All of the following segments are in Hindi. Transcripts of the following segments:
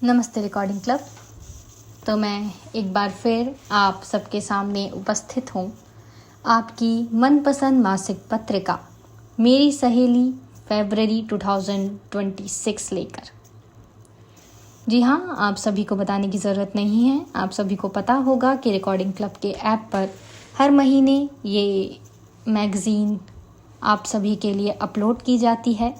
नमस्ते रिकॉर्डिंग क्लब। तो मैं एक बार फिर आप सबके सामने उपस्थित हूँ, आपकी मनपसंद मासिक पत्रिका मेरी सहेली फरवरी 2026 लेकर। जी हाँ, आप सभी को बताने की ज़रूरत नहीं है। आप सभी को पता होगा कि रिकॉर्डिंग क्लब के ऐप पर हर महीने ये मैगज़ीन आप सभी के लिए अपलोड की जाती है।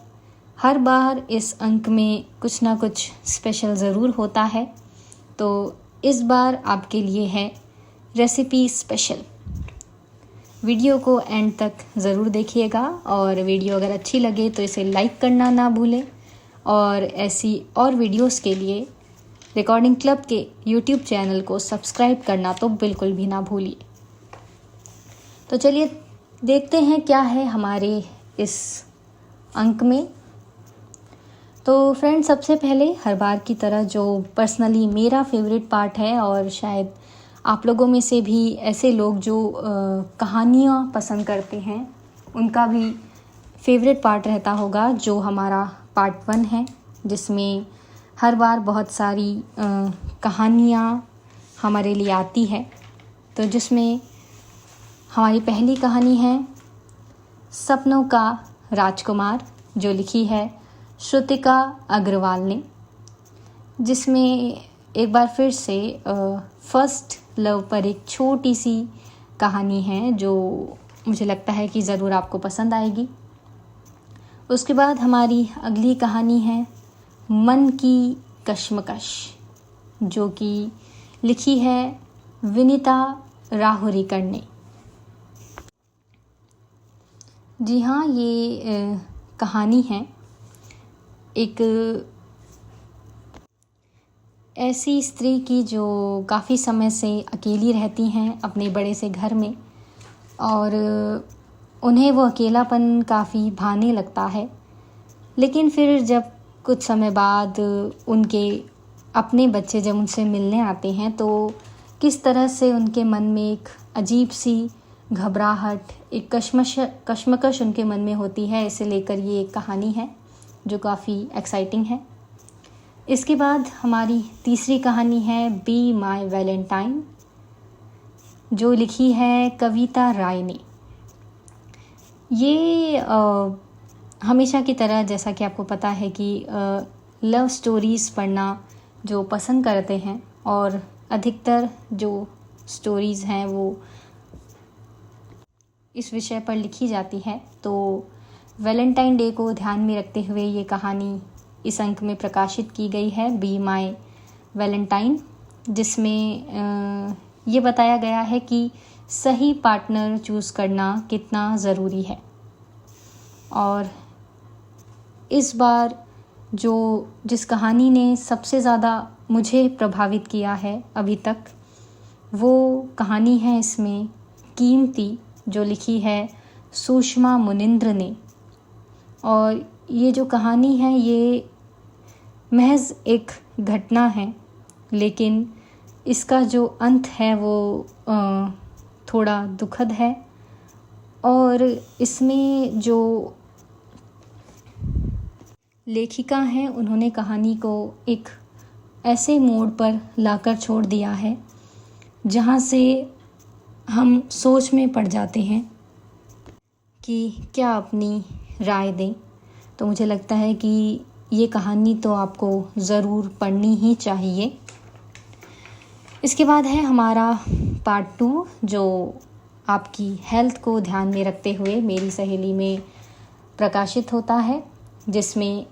हर बार इस अंक में कुछ ना कुछ स्पेशल ज़रूर होता है, तो इस बार आपके लिए है रेसिपी स्पेशल। वीडियो को एंड तक ज़रूर देखिएगा और वीडियो अगर अच्छी लगे तो इसे लाइक करना ना भूलें और ऐसी और वीडियोस के लिए रिकॉर्डिंग क्लब के यूट्यूब चैनल को सब्सक्राइब करना तो बिल्कुल भी ना भूलिए। तो चलिए देखते हैं क्या है हमारे इस अंक में। तो फ्रेंड्स, सबसे पहले हर बार की तरह जो पर्सनली मेरा फेवरेट पार्ट है और शायद आप लोगों में से भी ऐसे लोग जो कहानियाँ पसंद करते हैं उनका भी फेवरेट पार्ट रहता होगा, जो हमारा पार्ट 1 है, जिसमें हर बार बहुत सारी कहानियाँ हमारे लिए आती है। तो जिसमें हमारी पहली कहानी है सपनों का राजकुमार, जो लिखी है श्रुतिका अग्रवाल ने, जिसमें एक बार फिर से फर्स्ट लव पर एक छोटी सी कहानी है जो मुझे लगता है कि ज़रूर आपको पसंद आएगी। उसके बाद हमारी अगली कहानी है मन की कश्मकश, जो कि लिखी है विनीता राहुरीकर ने। जी हाँ, ये कहानी है एक ऐसी स्त्री की जो काफ़ी समय से अकेली रहती हैं अपने बड़े से घर में, और उन्हें वो अकेलापन काफ़ी भाने लगता है। लेकिन फिर जब कुछ समय बाद उनके अपने बच्चे जब उनसे मिलने आते हैं तो किस तरह से उनके मन में एक अजीब सी घबराहट, एक कश्मकश उनके मन में होती है, इसे लेकर ये एक कहानी है जो काफ़ी एक्साइटिंग है। इसके बाद हमारी तीसरी कहानी है बी माई वैलेंटाइन, जो लिखी है कविता राय ने। ये हमेशा की तरह, जैसा कि आपको पता है कि लव स्टोरीज़ पढ़ना जो पसंद करते हैं, और अधिकतर जो स्टोरीज़ हैं वो इस विषय पर लिखी जाती है। तो वैलेंटाइन डे को ध्यान में रखते हुए ये कहानी इस अंक में प्रकाशित की गई है, बी माई वैलेंटाइन, जिसमें ये बताया गया है कि सही पार्टनर चूज़ करना कितना ज़रूरी है। और इस बार जिस कहानी ने सबसे ज़्यादा मुझे प्रभावित किया है अभी तक, वो कहानी है इसमें कीमती, जो लिखी है सुषमा मुनिंद्र ने। और ये जो कहानी है ये महज एक घटना है, लेकिन इसका जो अंत है वो थोड़ा दुखद है। और इसमें जो लेखिका हैं उन्होंने कहानी को एक ऐसे मोड़ पर लाकर छोड़ दिया है जहाँ से हम सोच में पड़ जाते हैं कि क्या अपनी राय दें। तो मुझे लगता है कि ये कहानी तो आपको ज़रूर पढ़नी ही चाहिए। इसके बाद है हमारा पार्ट 2, जो आपकी हेल्थ को ध्यान में रखते हुए मेरी सहेली में प्रकाशित होता है, जिसमें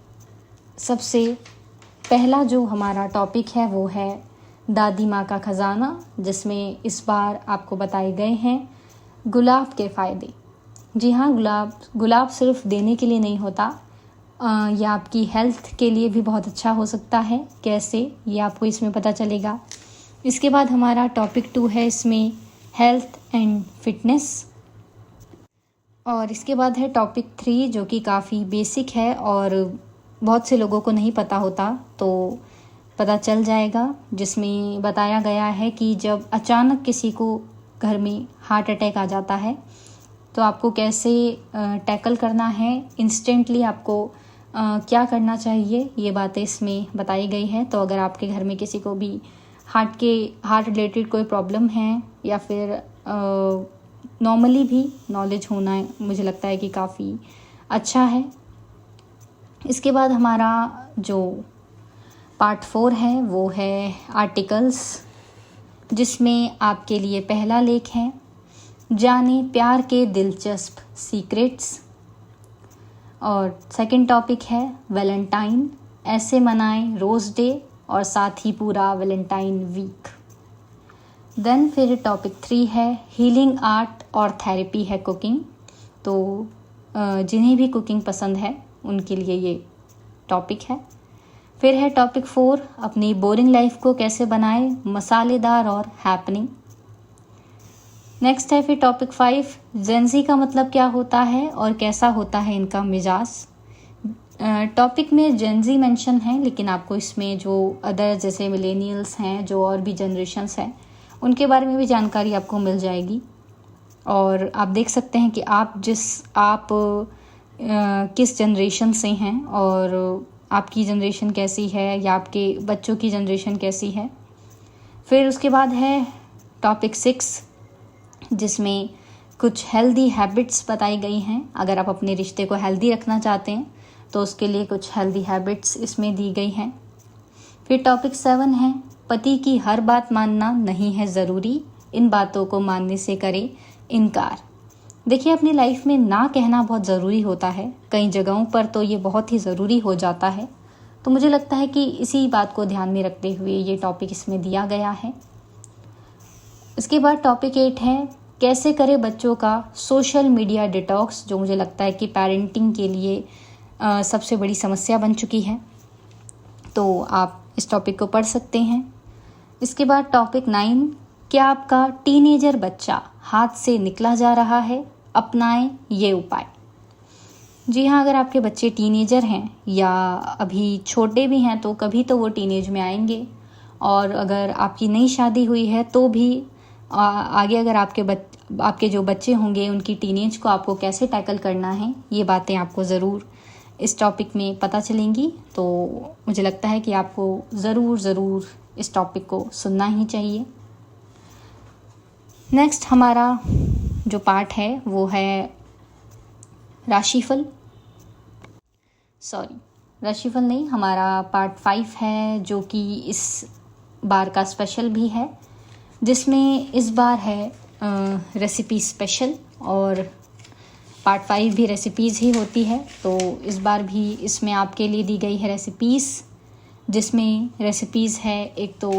सबसे पहला जो हमारा टॉपिक है वो है दादी माँ का ख़जाना, जिसमें इस बार आपको बताए गए हैं गुलाब के फ़ायदे। जी हाँ, गुलाब सिर्फ देने के लिए नहीं होता, यह आपकी हेल्थ के लिए भी बहुत अच्छा हो सकता है। कैसे, ये आपको इसमें पता चलेगा। इसके बाद हमारा टॉपिक 2 है इसमें हेल्थ एंड फिटनेस, और इसके बाद है टॉपिक 3 जो कि काफ़ी बेसिक है और बहुत से लोगों को नहीं पता होता, तो पता चल जाएगा। जिसमें बताया गया है कि जब अचानक किसी को घर में हार्ट अटैक आ जाता है तो आपको कैसे टैकल करना है। इंस्टेंटली आपको क्या करना चाहिए, ये बातें इसमें बताई गई है। तो अगर आपके घर में किसी को भी हार्ट रिलेटेड कोई प्रॉब्लम है या फिर नॉर्मली भी नॉलेज होना है, मुझे लगता है कि काफ़ी अच्छा है। इसके बाद हमारा जो पार्ट 4 है वो है आर्टिकल्स, जिसमें आपके लिए पहला लेख है जाने प्यार के दिलचस्प सीक्रेट्स, और सेकंड टॉपिक है वैलेंटाइन, ऐसे मनाएं रोज़ डे और साथ ही पूरा वैलेंटाइन वीक। देन फिर टॉपिक 3 है हीलिंग आर्ट और थेरेपी है कुकिंग। तो जिन्हें भी कुकिंग पसंद है उनके लिए ये टॉपिक है। फिर है टॉपिक 4 अपनी बोरिंग लाइफ को कैसे बनाए मसालेदार और हैपनिंग। नेक्स्ट है फिर टॉपिक 5 जेंजी का मतलब क्या होता है और कैसा होता है इनका मिजाज। टॉपिक में जेंजी मेंशन है, लेकिन आपको इसमें जो अदर जैसे मिलेनियल्स हैं, जो और भी जनरेशन्स हैं, उनके बारे में भी जानकारी आपको मिल जाएगी। और आप देख सकते हैं कि आप किस जनरेशन से हैं और आपकी जनरेशन कैसी है या आपके बच्चों की जनरेशन कैसी है। फिर उसके बाद है टॉपिक 6 जिसमें कुछ हेल्दी हैबिट्स बताई गई हैं। अगर आप अपने रिश्ते को हेल्दी रखना चाहते हैं तो उसके लिए कुछ हेल्दी हैबिट्स इसमें दी गई हैं। फिर टॉपिक 7 है पति की हर बात मानना नहीं है ज़रूरी, इन बातों को मानने से करें इनकार। देखिए, अपनी लाइफ में ना कहना बहुत ज़रूरी होता है, कई जगहों पर तो ये बहुत ही ज़रूरी हो जाता है। तो मुझे लगता है कि इसी बात को ध्यान में रखते हुए ये टॉपिक इसमें दिया गया है। इसके बाद टॉपिक 8 है कैसे करें बच्चों का सोशल मीडिया डिटॉक्स, जो मुझे लगता है कि पेरेंटिंग के लिए सबसे बड़ी समस्या बन चुकी है। तो आप इस टॉपिक को पढ़ सकते हैं। इसके बाद टॉपिक 9 क्या आपका टीनेजर बच्चा हाथ से निकला जा रहा है, अपनाएं ये उपाय। जी हाँ, अगर आपके बच्चे टीनेजर हैं या अभी छोटे भी हैं तो कभी तो वो टीनेज में आएंगे, और अगर आपकी नई शादी हुई है तो भी आगे अगर आपके जो बच्चे होंगे उनकी टीनेज को आपको कैसे टैकल करना है, ये बातें आपको ज़रूर इस टॉपिक में पता चलेंगी। तो मुझे लगता है कि आपको ज़रूर इस टॉपिक को सुनना ही चाहिए। नेक्स्ट हमारा जो पार्ट है वो है राशिफल नहीं, हमारा पार्ट 5 है जो कि इस बार का स्पेशल भी है, जिसमें इस बार है रेसिपी स्पेशल, और पार्ट 5 भी रेसिपीज़ ही होती है। तो इस बार भी इसमें आपके लिए दी गई है रेसिपीज़, जिसमें रेसिपीज़ है एक तो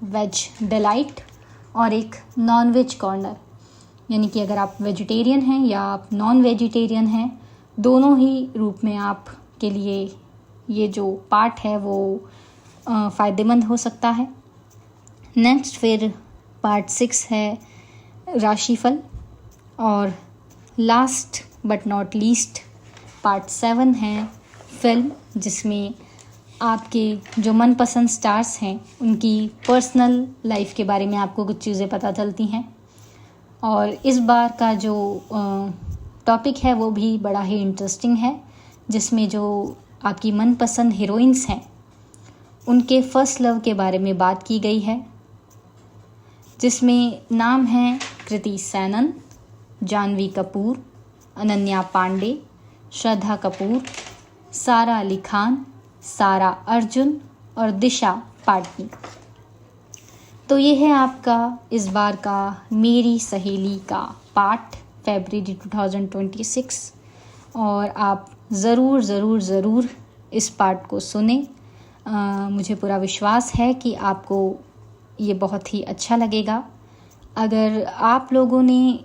वेज डिलाइट और एक नॉन वेज कॉर्नर। यानी कि अगर आप वेजिटेरियन हैं या आप नॉन वेजिटेरियन हैं, दोनों ही रूप में आपके लिए ये जो पार्ट है वो फ़ायदेमंद हो सकता है। नेक्स्ट फिर पार्ट 6 है राशिफल, और last but not least part 7 है फिल्म, जिसमें आपके जो मनपसंद स्टार्स हैं उनकी पर्सनल लाइफ के बारे में आपको कुछ चीज़ें पता चलती हैं। और इस बार का जो टॉपिक है वो भी बड़ा ही इंटरेस्टिंग है, जिसमें जो आपकी मनपसंद हीरोइंस हैं उनके फर्स्ट लव के बारे में बात की गई है, जिसमें नाम है कृति सैनन, जानवी कपूर, अनन्या पांडे, श्रद्धा कपूर, सारा अली खान, सारा अर्जुन और दिशा पाटनी। तो ये है आपका इस बार का मेरी सहेली का पार्ट फरवरी 2026, और आप ज़रूर इस पार्ट को सुने। मुझे पूरा विश्वास है कि आपको ये बहुत ही अच्छा लगेगा। अगर आप लोगों ने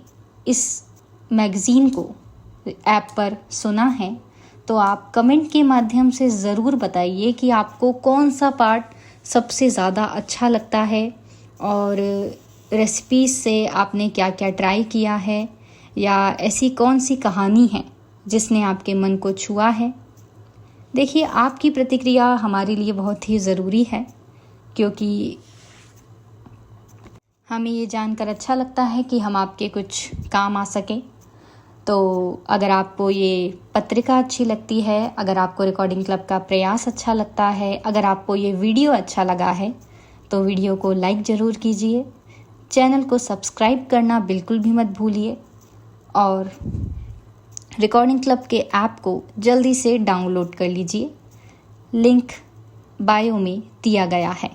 इस मैगज़ीन को ऐप पर सुना है तो आप कमेंट के माध्यम से ज़रूर बताइए कि आपको कौन सा पार्ट सबसे ज़्यादा अच्छा लगता है, और रेसिपीज़ से आपने क्या क्या ट्राई किया है, या ऐसी कौन सी कहानी है जिसने आपके मन को छुआ है। देखिए, आपकी प्रतिक्रिया हमारे लिए बहुत ही ज़रूरी है, क्योंकि हमें ये जानकर अच्छा लगता है कि हम आपके कुछ काम आ सकें। तो अगर आपको ये पत्रिका अच्छी लगती है, अगर आपको रिकॉर्डिंग क्लब का प्रयास अच्छा लगता है, अगर आपको ये वीडियो अच्छा लगा है तो वीडियो को लाइक ज़रूर कीजिए, चैनल को सब्सक्राइब करना बिल्कुल भी मत भूलिए और रिकॉर्डिंग क्लब के ऐप को जल्दी से डाउनलोड कर लीजिए। लिंक बायो में दिया गया है।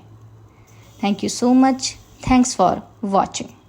Thank you so much. Thanks for watching.